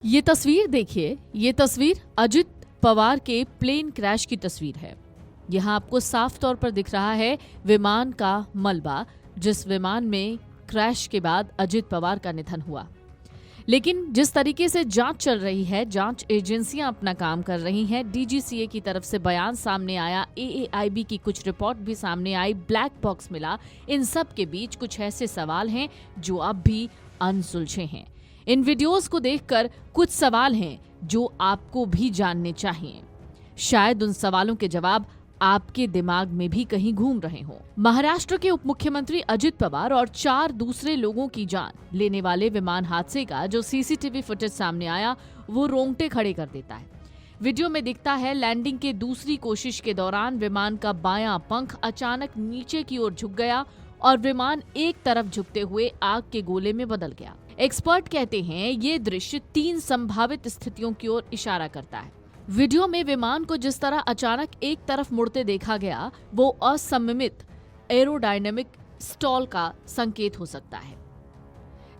ये तस्वीर देखिए, ये तस्वीर अजित पवार के प्लेन क्रैश की तस्वीर है। यहाँ आपको साफ तौर पर दिख रहा है विमान का मलबा, जिस विमान में क्रैश के बाद अजित पवार का निधन हुआ। लेकिन जिस तरीके से जांच चल रही है, जांच एजेंसियां अपना काम कर रही हैं, डीजीसीए की तरफ से बयान सामने आया, एएआईबी की कुछ रिपोर्ट भी सामने आई, ब्लैक बॉक्स मिला, इन सब के बीच कुछ ऐसे सवाल हैं जो अब भी अनसुलझे हैं। इन वीडियोस को देखकर कुछ सवाल हैं जो आपको भी जानने चाहिए। शायद उन सवालों के जवाब आपके दिमाग में भी कहीं घूम रहे हों। महाराष्ट्र के उप मुख्यमंत्री अजित पवार और 4 दूसरे लोगों की जान लेने वाले विमान हादसे का जो सीसीटीवी फुटेज सामने आया, वो रोंगटे खड़े कर देता है। वीडियो में दिखता है लैंडिंग के दूसरी कोशिश के दौरान विमान का बायां पंख अचानक नीचे की ओर झुक गया और विमान एक तरफ झुकते हुए आग के गोले में बदल गया। एक्सपर्ट कहते हैं ये दृश्य 3 संभावित स्थितियों की ओर इशारा करता है। वीडियो में विमान को जिस तरह अचानक एक तरफ मुड़ते देखा गया, वो असममित एरोडायनेमिक स्टॉल का संकेत हो सकता है।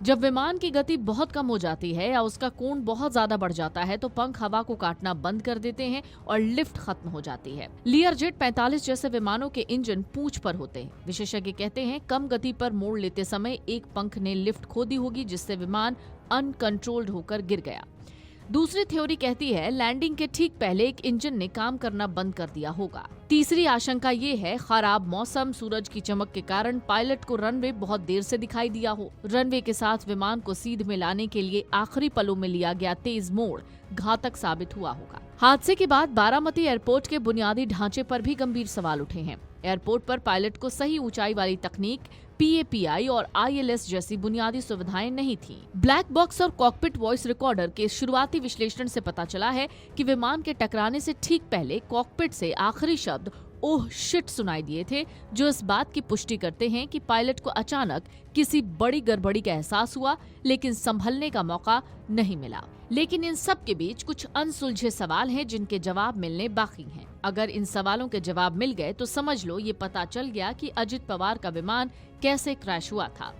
जब विमान की गति बहुत कम हो जाती है या उसका कोण बहुत ज्यादा बढ़ जाता है तो पंख हवा को काटना बंद कर देते हैं और लिफ्ट खत्म हो जाती है। लियरजेट 45 जैसे विमानों के इंजन पूंछ पर होते हैं। विशेषज्ञ कहते हैं कम गति पर मोड़ लेते समय एक पंख ने लिफ्ट खो दी होगी, जिससे विमान अनकंट्रोल्ड होकर गिर गया। दूसरी थ्योरी कहती है लैंडिंग के ठीक पहले एक इंजन ने काम करना बंद कर दिया होगा। तीसरी आशंका ये है खराब मौसम, सूरज की चमक के कारण पायलट को रनवे बहुत देर से दिखाई दिया हो। रनवे के साथ विमान को सीध में लाने के लिए आखिरी पलों में लिया गया तेज मोड़ घातक साबित हुआ होगा। हादसे के बाद बारामती एयरपोर्ट के बुनियादी ढांचे पर भी गंभीर सवाल उठे हैं। एयरपोर्ट पर पायलट को सही ऊंचाई वाली तकनीक, PAPI और ILS जैसी बुनियादी सुविधाएं नहीं थीं। ब्लैक बॉक्स और कॉकपिट वॉइस रिकॉर्डर के शुरुआती विश्लेषण से पता चला है कि विमान के टकराने से ठीक पहले कॉकपिट से आखिरी शब्द ओह शिट सुनाई दिए थे, जो इस बात की पुष्टि करते हैं कि पायलट को अचानक किसी बड़ी गड़बड़ी का एहसास हुआ, लेकिन संभलने का मौका नहीं मिला। लेकिन इन सब के बीच कुछ अनसुलझे सवाल हैं जिनके जवाब मिलने बाकी हैं। अगर इन सवालों के जवाब मिल गए तो समझ लो ये पता चल गया कि अजित पवार का विमान कैसे क्रैश हुआ था।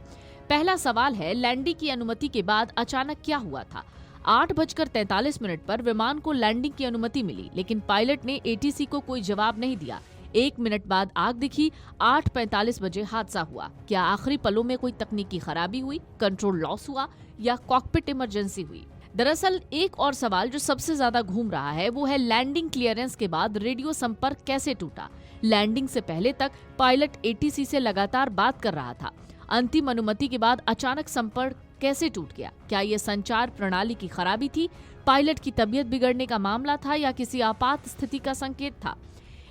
पहला सवाल है लैंडिंग की अनुमति के बाद अचानक क्या हुआ था। 8:43 पर विमान को लैंडिंग की अनुमति मिली, लेकिन पायलट ने ATC को कोई जवाब नहीं दिया। 1 मिनट बाद आग दिखी, 8:45 बजे हादसा हुआ। क्या आखिरी पलों में कोई तकनीकी खराबी हुई, कंट्रोल लॉस हुआ या कॉकपिट इमरजेंसी हुई? दरअसल एक और सवाल जो सबसे ज्यादा घूम रहा है वो है लैंडिंग क्लियरेंस के बाद रेडियो संपर्क कैसे टूटा। लैंडिंग से पहले तक पायलट ATC से लगातार बात कर रहा था। अंतिम अनुमति के बाद अचानक संपर्क कैसे टूट गया? क्या ये संचार प्रणाली की खराबी थी, पायलट की तबीयत बिगड़ने का मामला था या किसी आपात स्थिति का संकेत था?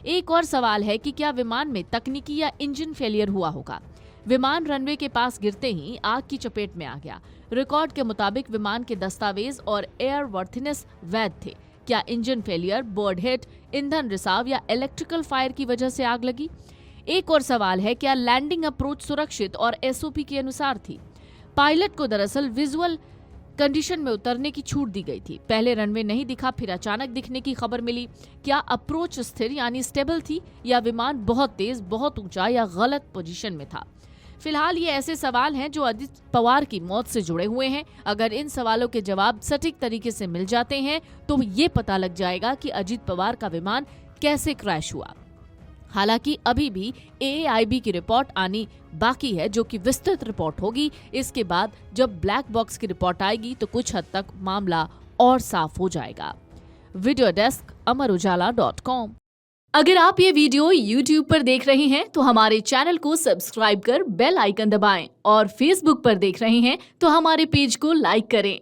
एक और सवाल है कि क्या विमान में तकनीकी या इंजन फेलियर हुआ होगा। विमान रनवे के पास गिरते ही आग की चपेट में आ गया। रिकॉर्ड के मुताबिक विमान के दस्तावेज और एयर वर्थनेस वैध थे। क्या इंजन फेलियर, बर्ड हिट, ईंधन रिसाव या इलेक्ट्रिकल फायर की वजह से आग लगी? एक और सवाल है क्या लैंडिंग अप्रोच सुरक्षित और SOP के अनुसार थी? पायलट को दरअसल विजुअल कंडीशन में उतरने की छूट दी गई थी। पहले रनवे नहीं दिखा, फिर अचानक दिखने की खबर मिली। क्या अप्रोच स्थिर यानी स्टेबल थी या विमान बहुत तेज, बहुत ऊंचा या गलत पोजीशन में था? फिलहाल ये ऐसे सवाल हैं जो अजित पवार की मौत से जुड़े हुए हैं। अगर इन सवालों के जवाब सटीक तरीके से मिल जाते हैं तो ये पता लग जाएगा कि अजित पवार का विमान कैसे क्रैश हुआ। हालांकि अभी भी AAIB की रिपोर्ट आनी बाकी है, जो कि विस्तृत रिपोर्ट होगी। इसके बाद जब ब्लैक बॉक्स की रिपोर्ट आएगी तो कुछ हद तक मामला और साफ हो जाएगा। Video desk amarujala.com। अगर आप ये वीडियो YouTube पर देख रहे हैं तो हमारे चैनल को सब्सक्राइब कर बेल आइकन दबाएं और Facebook पर देख रहे हैं तो हमारे पेज को लाइक करें।